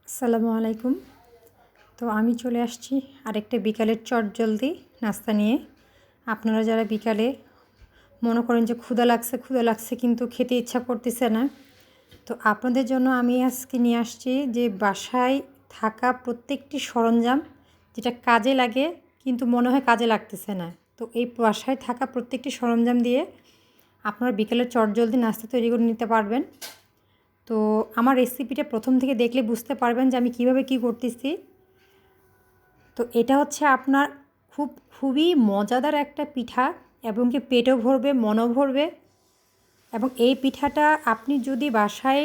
আসসালামু আলাইকুম। তো আমি চলে আসছি আরেকটা বিকালের চটজলদি নাস্তা নিয়ে। আপনারা যারা বিকালে মনে করেন যে ক্ষুধা লাগছে কিন্তু খেতে ইচ্ছা করতেছে না, তো আপনাদের জন্য আমি আজকে নিয়ে আসছি যে বাসায় থাকা প্রত্যেকটি সরঞ্জাম যেটা কাজে লাগে কিন্তু মনে হয় কাজে লাগতেছে না। তো এই বাসায় থাকা প্রত্যেকটি সরঞ্জাম দিয়ে আপনারা বিকেলের চটজলদি নাস্তা তৈরি করে নিতে পারবেন। তো আমার রেসিপিটা প্রথম থেকে দেখলে বুঝতে পারবেন যে আমি কীভাবে কী করতেছি। তো এটা হচ্ছে আপনার খুবই মজাদার একটা পিঠা এবং কি পেটও ভরবে, মনও ভরবে। এবং এই পিঠাটা আপনি যদি বাসায়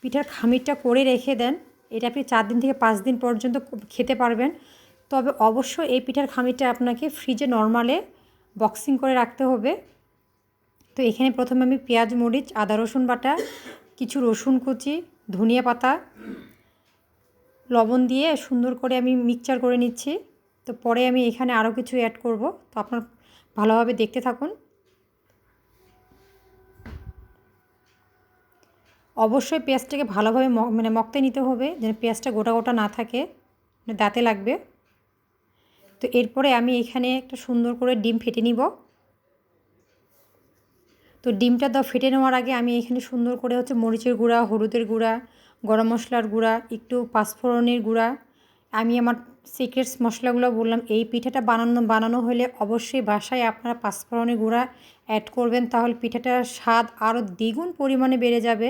পিঠার খামিরটা করে রেখে দেন, এটা আপনি 4 দিন থেকে 5 দিন পর্যন্ত খেতে পারবেন। তবে অবশ্যই এই পিঠার খামিরটা আপনাকে ফ্রিজে নরমালে বক্সিং করে রাখতে হবে। তো এখানে প্রথমে আমি পেঁয়াজ, মরিচ, আদা রসুন বাটা, কিছু রসুন কুচি, ধনিয়া পাতা, লবণ দিয়ে সুন্দর করে আমি মিক্সচার করে নিচ্ছি। তো পরে আমি এখানে আরও কিছু অ্যাড করব, তো আপনার ভালোভাবে দেখতে থাকুন। অবশ্যই পেঁয়াজটাকে ভালোভাবে মক্তে নিতে হবে, যেন পেঁয়াজটা গোটা গোটা না থাকে, দাঁতে লাগবে। তো এরপরে আমি এখানে একটা সুন্দর করে ডিম ফেটে নিব। তো ডিমটা ফেটে নেওয়ার আগে আমি এখানে সুন্দর করে হচ্ছে মরিচের গুঁড়া, হলুদের গুঁড়া, গরম মশলার গুঁড়া, একটু পাঁচফোড়নের গুঁড়া, আমি আমার সিক্রেটস মশলাগুলো বললাম। এই পিঠাটা বানানো হলে অবশ্যই বাসায় আপনারা পাঁচফোড়নের গুঁড়া অ্যাড করবেন, তাহলে পিঠাটার স্বাদ আরও দ্বিগুণ পরিমাণে বেড়ে যাবে,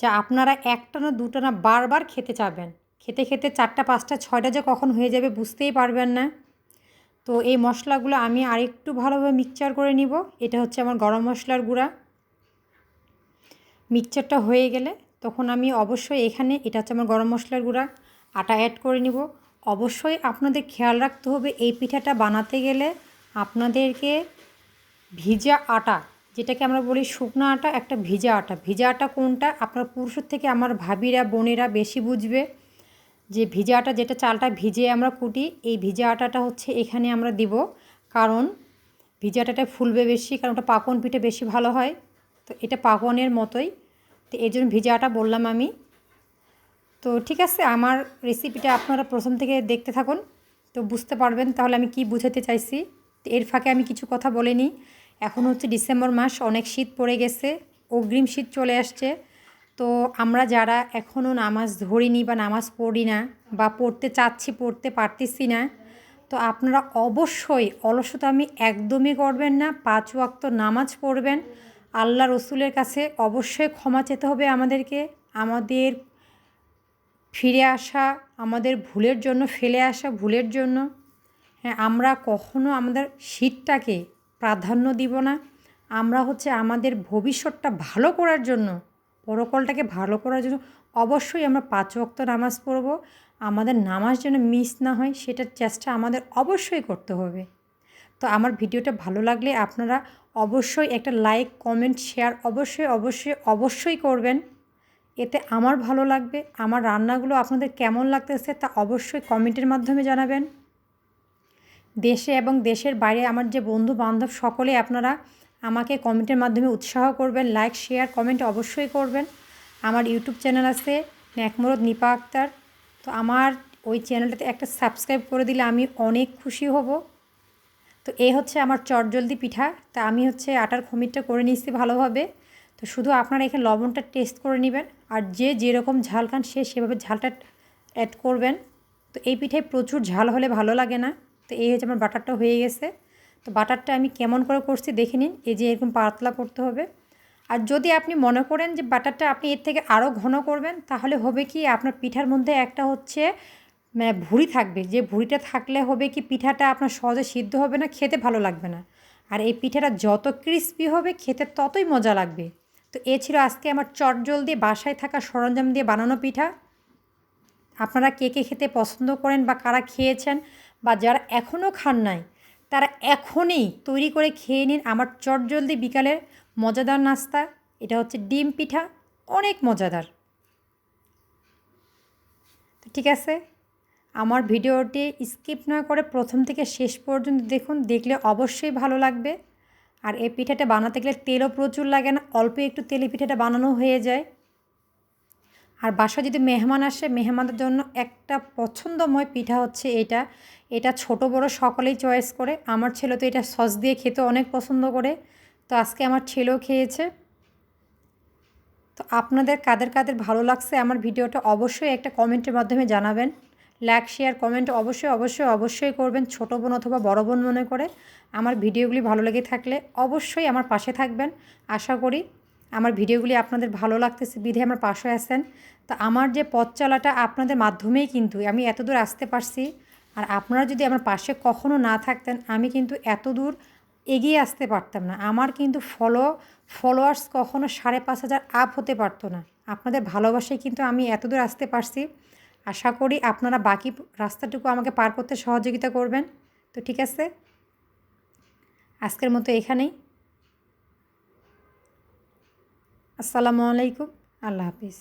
যা আপনারা একটা না দুটো না বারবার খেতে চাবেন। খেতে খেতে 4টা 5টা 6টা যে কখন হয়ে যাবে বুঝতেই পারবেন না। তো এই মশলাগুলো আমি আরেকটু ভালোভাবে মিক্সচার করে নিব। এটা হচ্ছে আমার গরম মশলার গুঁড়া। মিক্সচারটা হয়ে গেলে তখন আমি অবশ্যই এখানে, এটা হচ্ছে আমার গরম মশলার গুঁড়া, আটা অ্যাড করে নিব। অবশ্যই আপনাদের খেয়াল রাখতে হবে এই পিঠাটা বানাতে গেলে আপনাদেরকে ভিজা আটা, যেটাকে আমরা বলি শুকনো আটা, একটা ভিজা আটা। ভিজা আটা কোনটা আপনার পুরুষের থেকে আমার ভাবিরা, বোনেরা বেশি বুঝবে। যে ভিজা আটা, যেটা চালটা ভিজে আমরা কুটি, এই ভিজা আটাটা হচ্ছে এখানে আমরা দিব, কারণ ভিজা আটাটা ফুলবে বেশি, কারণ ওটা পাকন পিঠে বেশি ভালো হয়। তো এটা পাকনের মতোই, তো এই জন্য ভিজা আটা বললাম আমি। তো ঠিক আছে, আমার রেসিপিটা আপনারা প্রথম থেকে দেখতে থাকুন, তো বুঝতে পারবেন তাহলে আমি কি বুঝাতে চাইছি। তো এর ফাঁকে আমি কিছু কথা বলে নিই। এখন হচ্ছে ডিসেম্বর মাস, অনেক শীত পড়ে গেছে, অগ্রিম শীত চলে আসছে। তো আমরা যারা এখনও নামাজ ধরিনি বা নামাজ পড়ি না, বা পড়তে চাচ্ছি পড়তে পারতেছি না, তো আপনারা অবশ্যই অলসতামি একদমই করবেন না। 5 ওয়াক্ত নামাজ পড়বেন। আল্লাহ রসুলের কাছে অবশ্যই ক্ষমা চেতে হবে আমাদেরকে, আমাদের ফিরে আসা, আমাদের ভুলের জন্য, ফেলে আসা ভুলের জন্য। হ্যাঁ, আমরা কখনো আমাদের শীতটাকে প্রাধান্য দিব না। আমরা হচ্ছে আমাদের ভবিষ্যৎটা ভালো করার জন্য, পরকালটাকে ভালো করার জন্য অবশ্যই আমরা 5 ওয়াক্ত নামাজ পড়ব। আমাদের নামাজ যেন মিস না হয় সেটার চেষ্টা আমাদের অবশ্যই করতে হবে। তো আমার ভিডিওটা ভালো লাগলে আপনারা অবশ্যই একটা লাইক, কমেন্ট, শেয়ার অবশ্যই করবেন। এতে আমার ভালো লাগবে। আমার রান্নাগুলো আপনাদের কেমন লাগতেছে তা অবশ্যই কমেন্টের মাধ্যমে জানাবেন। দেশে এবং দেশের বাইরে আমার যে বন্ধু বান্ধব সকলে আপনারা আমাকে কমেন্টের মাধ্যমে উৎসাহ করবেন। লাইক, শেয়ার, কমেন্ট অবশ্যই করবেন। আমার ইউটিউব চ্যানেল আছে নেকমরদ নিপা আক্তার, তো আমার ওই চ্যানেলটাতে একটা সাবস্ক্রাইব করে দিলে আমি অনেক খুশি হব। তো এই হচ্ছে আমার চটজলদি পিঠা। তা আমি হচ্ছে আটার খমিরটা করে নিচ্ছি ভালোভাবে। তো শুধু আপনারা এখানে লবণটা টেস্ট করে নেবেন, আর যে যেরকম ঝাল খান সে সেভাবে ঝালটা অ্যাড করবেন। তো এই পিঠায় প্রচুর ঝাল হলে ভালো লাগে না। তো এই হচ্ছে আমার বাটারটা হয়ে গেছে। তো বাটারটা আমি কেমন করে করছি দেখে নিন। এই যে এরকম পাতলা করতে হবে। আর যদি আপনি মনে করেন যে বাটারটা আপনি এর থেকে আরও ঘন করবেন, তাহলে হবে কি আপনার পিঠার মধ্যে একটা হচ্ছে ভুঁড়ি থাকবে, যে ভুঁড়িটা থাকলে হবে কি পিঠাটা আপনার সহজে সিদ্ধ হবে না, খেতে ভালো লাগবে না। আর এই পিঠাটা যত ক্রিস্পি হবে খেতে ততই মজা লাগবে। তো এ ছিল আজকে আমার চটজলদি বাসায় থাকা সরঞ্জাম দিয়ে বানানো পিঠা। আপনারা কে কে খেতে পছন্দ করেন বা কারা খেয়েছেন, বা যারা এখনও খান নাই তারা এখনই তৈরি করে খেয়ে নিন আমার চটজলদি বিকালের মজাদার নাস্তা। এটা হচ্ছে ডিম পিঠা, অনেক মজাদার। তো ঠিক আছে, আমার ভিডিওটি স্কিপ না করে প্রথম থেকে শেষ পর্যন্ত দেখুন, দেখলে অবশ্যই ভালো লাগবে। আর এই পিঠাটা বানাতে গেলে তেলও প্রচুর লাগে না, অল্প একটু তেলে পিঠাটা বানানো হয়ে যায়। আর বাসায় যদি মেহমান আসে, মেহমানদের জন্য একটা পছন্দময় পিঠা হচ্ছে এটা। এটা ছোট বড় সকলেই চয়েস করে। আমার ছেলে তো এটা সস দিয়ে খেতে অনেক পছন্দ করে, তো আজকে আমার ছেলেও খেয়েছে। তো আপনাদের কাদের কাদের ভালো লাগছে আমার ভিডিওটা অবশ্যই একটা কমেন্টের মাধ্যমে জানাবেন। লাইক শেয়ার কমেন্ট অবশ্যই করবেন, ছোটো বোন অথবা বড় বোন মনে করে। আমার ভিডিওগুলি ভালো লেগে থাকলে অবশ্যই আমার পাশে থাকবেন। আশা করি আমার ভিডিওগুলি আপনাদের ভালো লাগতেছে বিধে আমার পাশে আছেন। তা আমার যে পথ চলাটা আপনাদের মাধ্যমেই কিন্তু আমি এতদূর আসতে পারছি। আর আপনারা যদি আমার পাশে কখনো না থাকতেন, আমি কিন্তু এতদূর এগিয়ে আসতে পারতাম না। আমার কিন্তু ফলোয়ার্স কখনো 5,500 আপ হতে পারতো না। আপনাদের ভালোবাসায় কিন্তু আমি এতদূর আসতে পারছি। আশা করি আপনারা বাকি রাস্তাটুকু আমাকে পার করতে সহযোগিতা করবেন। তো ঠিক আছে, আজকের মতো এখানেই। আসসালামু আলাইকুম, আল্লাহ হাফিজ।